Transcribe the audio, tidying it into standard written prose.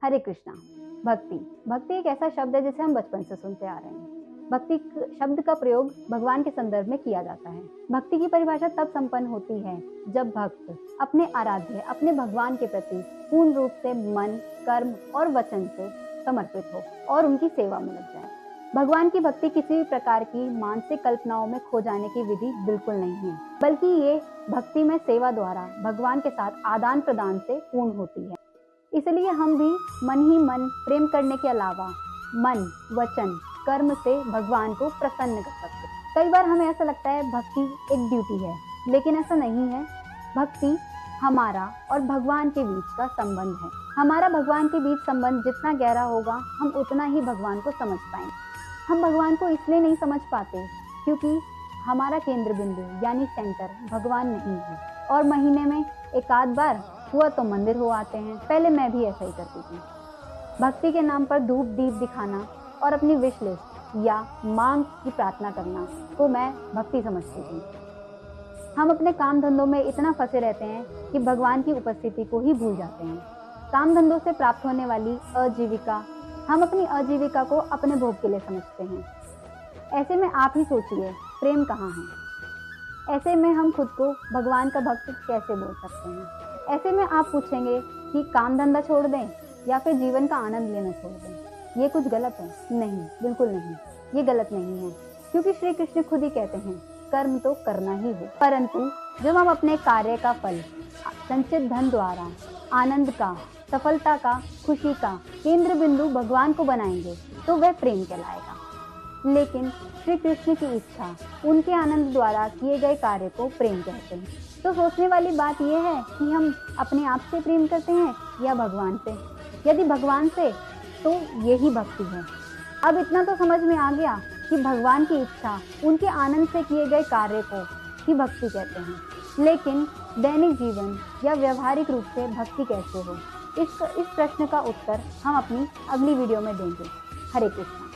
हरे कृष्णा। भक्ति भक्ति एक ऐसा शब्द है जिसे हम बचपन से सुनते आ रहे हैं। भक्ति शब्द का प्रयोग भगवान के संदर्भ में किया जाता है। भक्ति की परिभाषा तब संपन्न होती है जब भक्त अपने आराध्य, अपने भगवान के प्रति पूर्ण रूप से मन, कर्म और वचन से समर्पित हो और उनकी सेवा में लग जाए। भगवान की भक्ति किसी भी प्रकार की मानसिक कल्पनाओं में खो जाने की विधि बिल्कुल नहीं है, बल्कि ये भक्ति में सेवा द्वारा भगवान के साथ आदान प्रदान से पूर्ण होती है। इसलिए हम भी मन ही मन प्रेम करने के अलावा मन, वचन, कर्म से भगवान को प्रसन्न कर सकते हैं। कई बार हमें ऐसा लगता है भक्ति एक ड्यूटी है, लेकिन ऐसा नहीं है। भक्ति हमारा और भगवान के बीच का संबंध है। हमारा भगवान के बीच संबंध जितना गहरा होगा, हम उतना ही भगवान को समझ पाएंगे। हम भगवान को इसलिए नहीं समझ पाते क्योंकि हमारा केंद्र बिंदु यानी सेंटर भगवान नहीं है, और महीने में एक आध बार हुआ तो मंदिर हो आते हैं। पहले मैं भी ऐसा ही करती थी। भक्ति के नाम पर धूप दीप दिखाना और अपनी विश लिस्ट या मांग की प्रार्थना करना को मैं भक्ति समझती थी। हम अपने काम धंधों में इतना फंसे रहते हैं कि भगवान की उपस्थिति को ही भूल जाते हैं। काम धंधों से प्राप्त होने वाली आजीविका, हम अपनी आजीविका को अपने भोग के लिए समझते हैं। ऐसे में आप ही सोचिए, प्रेम कहाँ है? ऐसे में हम खुद को भगवान का भक्त कैसे बोल सकते हैं? ऐसे में आप पूछेंगे कि काम धंधा छोड़ दें या फिर जीवन का आनंद लेना छोड़ दें। ये कुछ गलत है? नहीं, बिल्कुल नहीं, ये गलत नहीं है, क्योंकि श्री कृष्ण खुद ही कहते हैं कर्म तो करना ही है। परंतु जब हम अपने कार्य का फल संचित धन द्वारा आनंद का, सफलता का, खुशी का केंद्र बिंदु भगवान को बनाएंगे तो वह प्रेम कहलाएगा। लेकिन श्री कृष्ण की इच्छा, उनके आनंद द्वारा किए गए कार्य को प्रेम कहते हैं। तो सोचने वाली बात यह है कि हम अपने आप से प्रेम करते हैं या भगवान से। यदि भगवान से, तो यही भक्ति है। अब इतना तो समझ में आ गया कि भगवान की इच्छा, उनके आनंद से किए गए कार्य को ही भक्ति कहते हैं। लेकिन दैनिक जीवन या व्यवहारिक रूप से भक्ति कैसे हो, इस प्रश्न का उत्तर हम अपनी अगली वीडियो में देंगे। हरे कृष्णा।